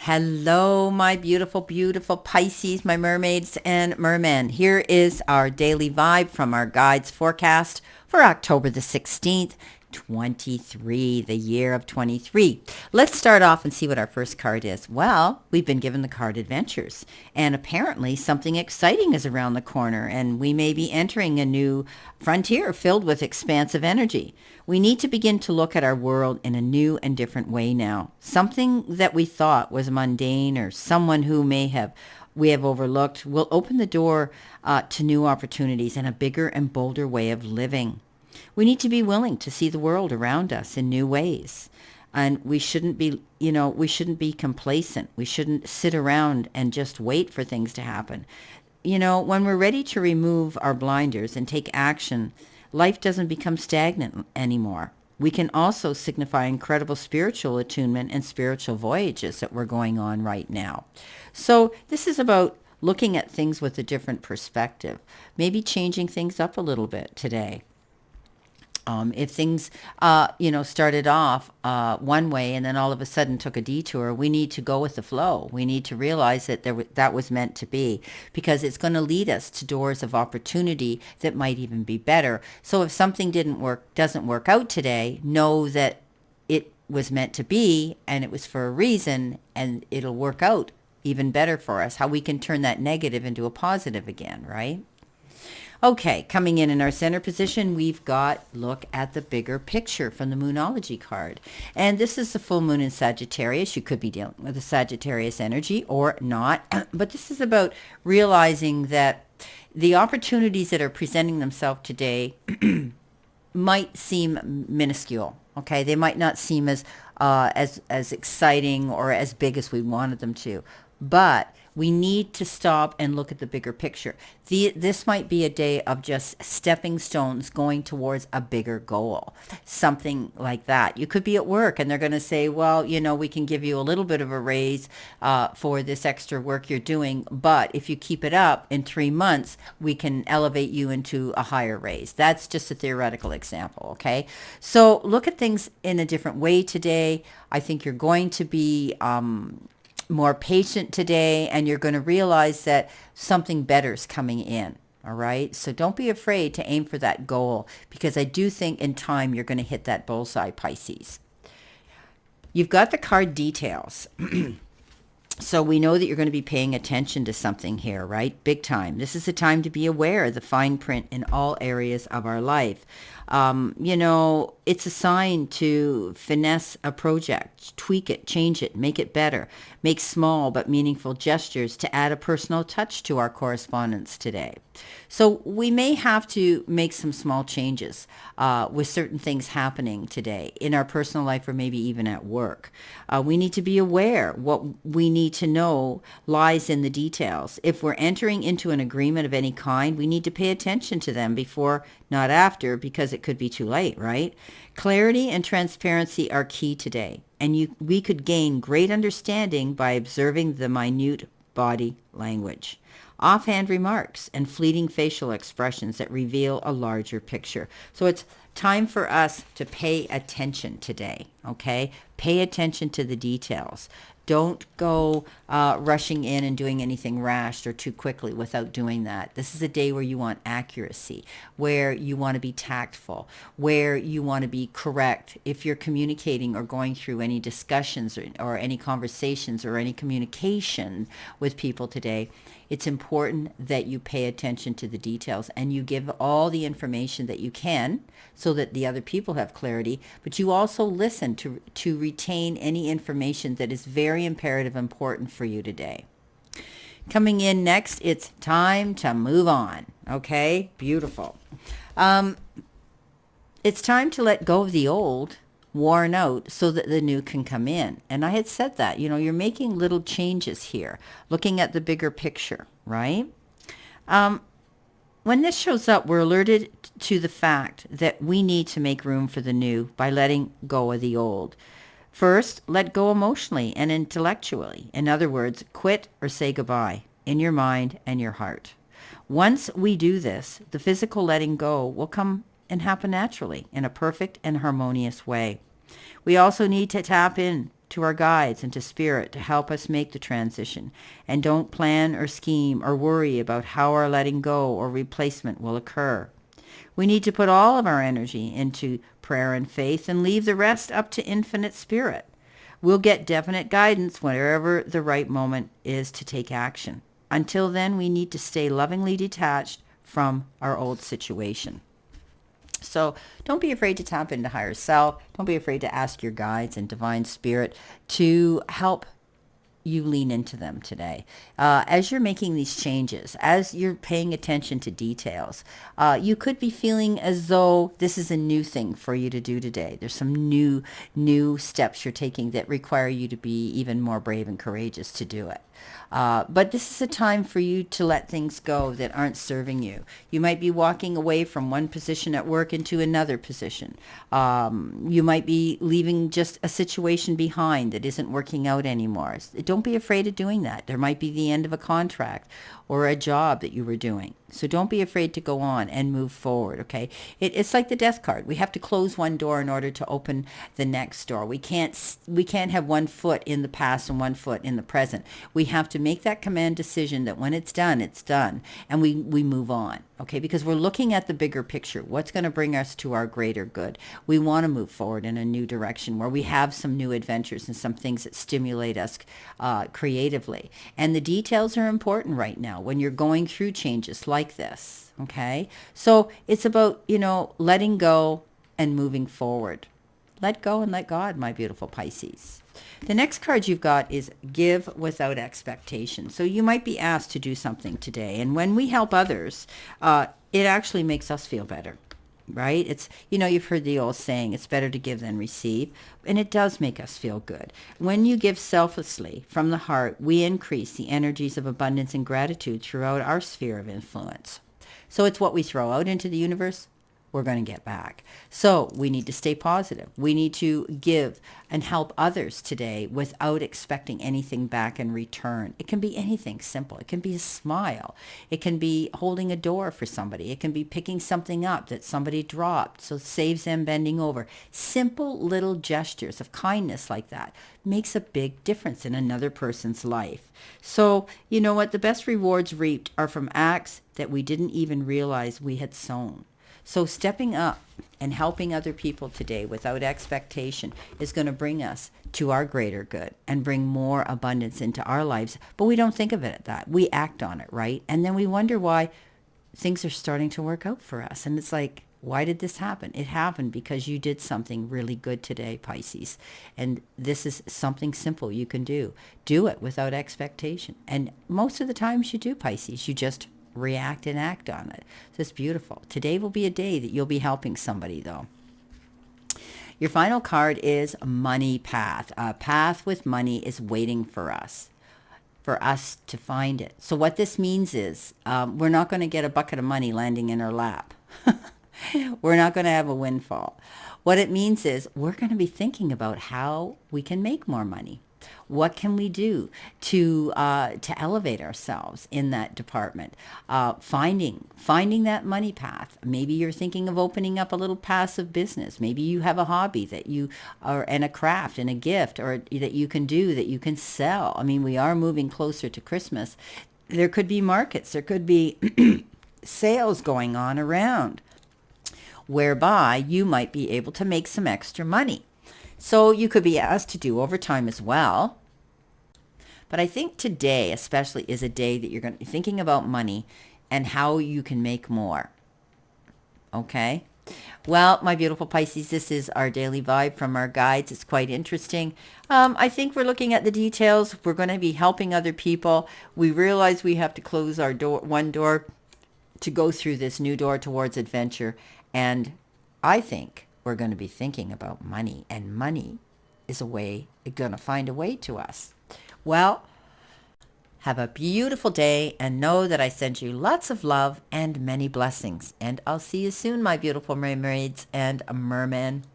Hello, my beautiful, beautiful Pisces, my mermaids and mermen. Here is our daily vibe from our guides forecast for October the 16th, 23, the year of 23. Let's start off and see what our first card is. Well, we've been given the card Adventures, and apparently something exciting is around the corner, and we may be entering a new frontier filled with expansive energy. We need to begin to look at our world in a new and different way now. Something that we thought was mundane or someone who we have overlooked will open the door to new opportunities and a bigger and bolder way of living. We need to be willing to see the world around us in new ways. And we shouldn't be complacent. We shouldn't sit around and just wait for things to happen. When we're ready to remove our blinders and take action, life doesn't become stagnant anymore. We can also signify incredible spiritual attunement and spiritual voyages that we're going on right now. So this is about looking at things with a different perspective, maybe changing things up a little bit today. If things, started off one way and then all of a sudden took a detour, we need to go with the flow. We need to realize that that was meant to be, because it's going to lead us to doors of opportunity that might even be better. So if something doesn't work out today, know that it was meant to be and it was for a reason, and it'll work out even better for us. How we can turn that negative into a positive again, right? Okay, coming in our center position, we've got look at the bigger picture from the Moonology card. And this is the full moon in Sagittarius. You could be dealing with a Sagittarius energy or not. But this is about realizing that the opportunities that are presenting themselves today might seem minuscule. Okay, they might not seem as exciting or as big as we wanted them to. But we need to stop and look at the bigger picture. This might be a day of just stepping stones going towards a bigger goal, something like that. You could be at work and they're going to say, well, we can give you a little bit of a raise for this extra work you're doing, but if you keep it up in 3 months, we can elevate you into a higher raise. That's just a theoretical example, okay? So look at things in a different way today. I think you're going to be more patient today, and you're going to realize that something better is coming in. All right. So don't be afraid to aim for that goal, because I do think in time you're going to hit that bullseye, Pisces. You've got the card details. So we know that you're going to be paying attention to something here, right? Big time. This is a time to be aware of the fine print in all areas of our life. It's a sign to finesse a project, tweak it, change it, make it better, make small but meaningful gestures to add a personal touch to our correspondence today. So we may have to make some small changes with certain things happening today in our personal life or maybe even at work. We need to be aware what we need to know lies in the details. If we're entering into an agreement of any kind, we need to pay attention to them before, not after, because it could be too late, right? Clarity and transparency are key today, and we could gain great understanding by observing the minute body language, offhand remarks, and fleeting facial expressions that reveal a larger picture. So it's time for us to pay attention today, okay? Pay attention to the details. Don't go rushing in and doing anything rash or too quickly without doing that. This is a day where you want accuracy, where you want to be tactful, where you want to be correct. If you're communicating or going through any discussions or any conversations or any communication with people today, it's important that you pay attention to the details and you give all the information that you can so that the other people have clarity, but you also listen to retain any information that is very imperative, important for you today. Coming in next, it's time to move on. Okay, beautiful. It's time to let go of the old, worn out, so that the new can come in. And I had said that, you're making little changes here, looking at the bigger picture, right? When this shows up, we're alerted to the fact that we need to make room for the new by letting go of the old. First, let go emotionally and intellectually. In other words, quit or say goodbye in your mind and your heart. Once we do this, the physical letting go will come and happen naturally in a perfect and harmonious way. We also need to tap in to our guides and to spirit to help us make the transition. And don't plan or scheme or worry about how our letting go or replacement will occur. We need to put all of our energy into prayer and faith and leave the rest up to infinite spirit. We'll get definite guidance whenever the right moment is to take action. Until then, we need to stay lovingly detached from our old situation. So don't be afraid to tap into higher self. Don't be afraid to ask your guides and divine spirit to help you lean into them today. As you're making these changes, as you're paying attention to details, you could be feeling as though this is a new thing for you to do today. There's some new steps you're taking that require you to be even more brave and courageous to do it. But this is a time for you to let things go that aren't serving you. You might be walking away from one position at work into another position. You might be leaving just a situation behind that isn't working out anymore. Don't be afraid of doing that. There might be the end of a contract or a job that you were doing. So don't be afraid to go on and move forward, okay? It's like the death card. We have to close one door in order to open the next door. We can't have one foot in the past and one foot in the present. We have to make that command decision that when it's done, and we move on, okay? Because we're looking at the bigger picture. What's going to bring us to our greater good? We want to move forward in a new direction where we have some new adventures and some things that stimulate us creatively. And the details are important right now when you're going through changes like this, okay? So it's about, letting go and moving forward. Let go and let God, my beautiful Pisces. The next card you've got is give without expectation. So you might be asked to do something today. And when we help others, it actually makes us feel better, right? It's, you've heard the old saying, it's better to give than receive. And it does make us feel good. When you give selflessly from the heart, we increase the energies of abundance and gratitude throughout our sphere of influence. So it's what we throw out into the universe, we're going to get back. So we need to stay positive. We need to give and help others today without expecting anything back in return. It can be anything simple. It can be a smile. It can be holding a door for somebody. It can be picking something up that somebody dropped, so it saves them bending over. Simple little gestures of kindness like that makes a big difference in another person's life. So you know what? The best rewards reaped are from acts that we didn't even realize we had sown. So stepping up and helping other people today without expectation is going to bring us to our greater good and bring more abundance into our lives. But we don't think of it at that. We act on it, right? And then we wonder why things are starting to work out for us. And it's like, why did this happen? It happened because you did something really good today, Pisces. And this is something simple you can do. Do it without expectation. And most of the times you do, Pisces. You just react and act on it. So it's beautiful. Today will be a day that you'll be helping somebody, though. Your final card is Money Path. A path with money is waiting for us to find it. So what this means is we're not going to get a bucket of money landing in our lap. We're not going to have a windfall. What it means is we're going to be thinking about how we can make more money. What can we do to elevate ourselves in that department? Finding that money path. Maybe you're thinking of opening up a little passive business. Maybe you have a hobby that you are, and a craft and a gift, or that you can do, that you can sell. I mean, we are moving closer to Christmas. There could be markets. There could be sales going on around, whereby you might be able to make some extra money. So you could be asked to do overtime as well. But I think today especially is a day that you're going to be thinking about money and how you can make more. Okay? Well, my beautiful Pisces, this is our daily vibe from our guides. It's quite interesting. I think we're looking at the details. We're going to be helping other people. We realize we have to close our one door to go through this new door towards adventure. And I think we're going to be thinking about money, and money is going to find a way to us. Well, have a beautiful day, and know that I send you lots of love and many blessings. And I'll see you soon, my beautiful mermaids and mermen.